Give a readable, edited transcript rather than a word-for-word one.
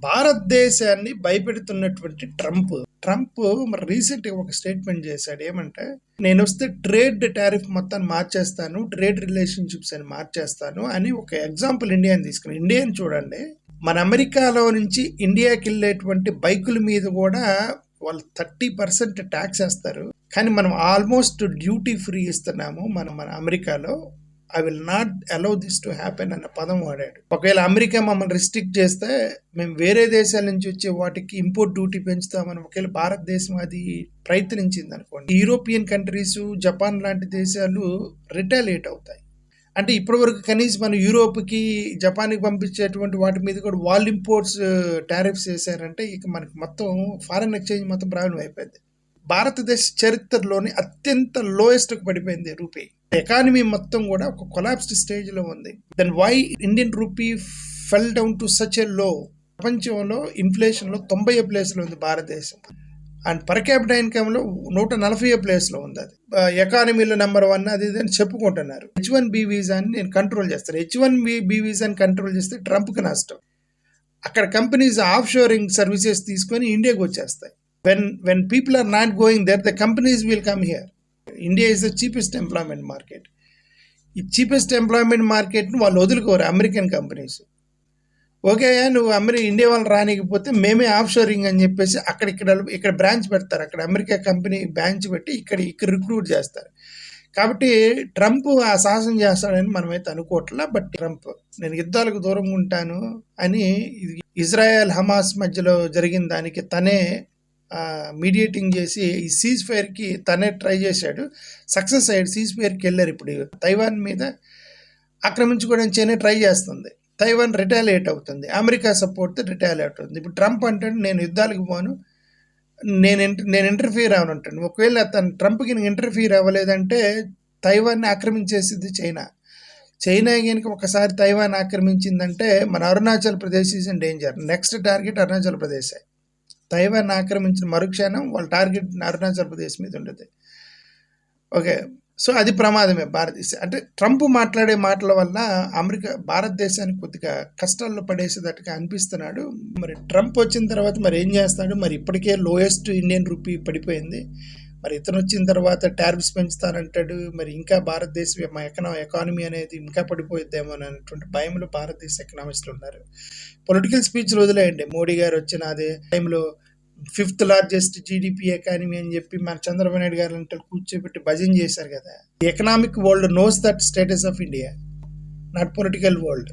భారతదేశాన్ని భయపెడుతున్నటువంటి ట్రంప్ మరి రీసెంట్గా ఒక స్టేట్మెంట్ చేశాడు. ఏమంటే, నేను వస్తే ట్రేడ్ టారిఫ్ మొత్తాన్ని మార్చేస్తాను, ట్రేడ్ రిలేషన్షిప్స్ అని మార్చేస్తాను అని ఒక ఎగ్జాంపుల్ ఇండియాని తీసుకుని. ఇండియాని చూడండి, మన అమెరికాలో నుంచి ఇండియాకి వెళ్ళేటువంటి బైకుల మీద కూడా వాళ్ళు 30% ట్యాక్స్ వేస్తారు. కానీ మనం ఆల్మోస్ట్ డ్యూటీ ఫ్రీ ఇస్తున్నాము మన అమెరికాలో. I will not allow this to happen అన్న పదం వాడాడు. ఒకవేళ అమెరికా మమ్మల్ని రిస్ట్రిక్ట్ చేస్తే మేము వేరే దేశాల నుంచి వచ్చే వాటికి ఇంపోర్ట్ డ్యూటీ పెంచుతామని ఒకవేళ భారతదేశం అది ప్రయత్నించింది అనుకోండి, యూరోపియన్ కంట్రీస్, జపాన్ లాంటి దేశాలు రిటాలియేట్ అవుతాయి. అంటే ఇప్పటివరకు కనీసం మనం యూరోప్కి, జపాన్కి పంపించేటువంటి వాటి మీద కూడా వాళ్ళు ఇంపోర్ట్స్ టారిఫ్స్ వేసారంటే ఇక మనకి మొత్తం ఫారెన్ ఎక్స్చేంజ్ మొత్తం ప్రాబ్లం అయిపోయింది. భారతదేశ చరిత్రలోని అత్యంత లోయెస్ట్కి పడిపోయింది రూపీ. ఎకానమీ మొత్తం కూడా ఒక కొలాప్స్డ్ స్టేజ్లో ఉంది. Then why Indian rupee fell down to such a low? ప్రపంచంలో ఇన్ఫ్లేషన్లో 90వ ప్లేస్లో ఉంది భారతదేశం. అండ్ పర్ క్యాపిటల్ ఇన్కమ్లో 140వ ప్లేస్లో ఉంది. అది ఎకానమీలో నెంబర్ 1 అది అని చెప్పుకుంటున్నారు. H1B వీసాని నేను కంట్రోల్ చేస్తాను. H1B వీసాని కంట్రోల్ చేస్తే ట్రంప్కి నష్టం. అక్కడ కంపెనీస్ ఆఫ్ షోరింగ్ సర్వీసెస్ తీసుకొని ఇండియాకి వచ్చేస్తాయి. When people are not going there, the companies will come here. India is the cheapest employment market. ఈ చీపెస్ట్ ఎంప్లాయ్మెంట్ మార్కెట్ను వాళ్ళు వదులుకోరు అమెరికన్ కంపెనీస్. ఓకే, నువ్వు ఇండియా వాళ్ళు రానికపోతే మేమే ఆఫ్ షోరింగ్ అని చెప్పేసి ఇక్కడ బ్రాంచ్ పెడతారు. అక్కడ అమెరికా కంపెనీ బ్రాంచ్ పెట్టి ఇక్కడ రిక్రూట్ చేస్తారు. కాబట్టి ట్రంప్ ఆ సాహసం చేస్తాడని మనమైతే అనుకోవట్లా. బట్ ట్రంప్ నేను యుద్ధాలకు దూరంగా ఉంటాను అని ఇజ్రాయెల్ హమాస్ మధ్యలో జరిగిన దానికి తనే మీడియేటింగ్ చేసి ఈ సీజ్ ఫైర్కి తనే ట్రై చేశాడు. సక్సెస్ అయ్యాడు. సీజ్ ఫైర్కి వెళ్ళారు. ఇప్పుడు తైవాన్ మీద ఆక్రమించుకోవడానికి చైనా ట్రై చేస్తుంది. తైవాన్ రిటాలియేట్ అవుతుంది. అమెరికా సపోర్ట్తో రిటాలియేట్ అవుతుంది. ఇప్పుడు ట్రంప్ అంటాడు నేను యుద్ధాలకు పోను, నేను ఇంటర్ఫియర్ అవనంటాను. ఒకవేళ ట్రంప్కి ఇంటర్ఫియర్ అవ్వలేదంటే తైవాన్ని ఆక్రమించేసింది చైనా కనుక ఒకసారి తైవాన్ ఆక్రమించిందంటే మన Arunachal Pradesh is in danger. Next target Arunachal Pradesh. Taiwan ఆక్రమించిన మరుక్షణం వాళ్ళ టార్గెట్ అరుణాచల్ ప్రదేశ్ మీద ఉండదు. ఓకే, సో అది ప్రమాదమే భారతదేశం. అంటే ట్రంప్ మాట్లాడే మాటల వల్ల భారతదేశానికి కొద్దిగా కష్టాల్లో పడేసేటట్టుగా అనిపిస్తున్నాడు. మరి ట్రంప్ వచ్చిన తర్వాత మరి ఏం చేస్తాడు? మరి ఇప్పటికే లోయెస్ట్ ఇండియన్ రూపీ పడిపోయింది. మరి ఇతను వచ్చిన తర్వాత టారిఫ్స్ పెంచుతానంటాడు. మరి ఇంకా భారతదేశం ఎకానమీ అనేది ఇంకా పడిపోయిద్దేమో అనేటువంటి భయంలో భారతదేశ ఎకనామిస్టులు ఉన్నారు. పొలిటికల్ స్పీచ్లు వదిలేయండి. మోడీ గారు వచ్చిన అదే టైంలో 5th లార్జెస్ట్ జీడిపి ఎకానమీ అని చెప్పి మన చంద్రబాబు నాయుడు గారు అంటే కూర్చోబెట్టి భజన చేశారు కదా. Economic world knows that status of India, not political world.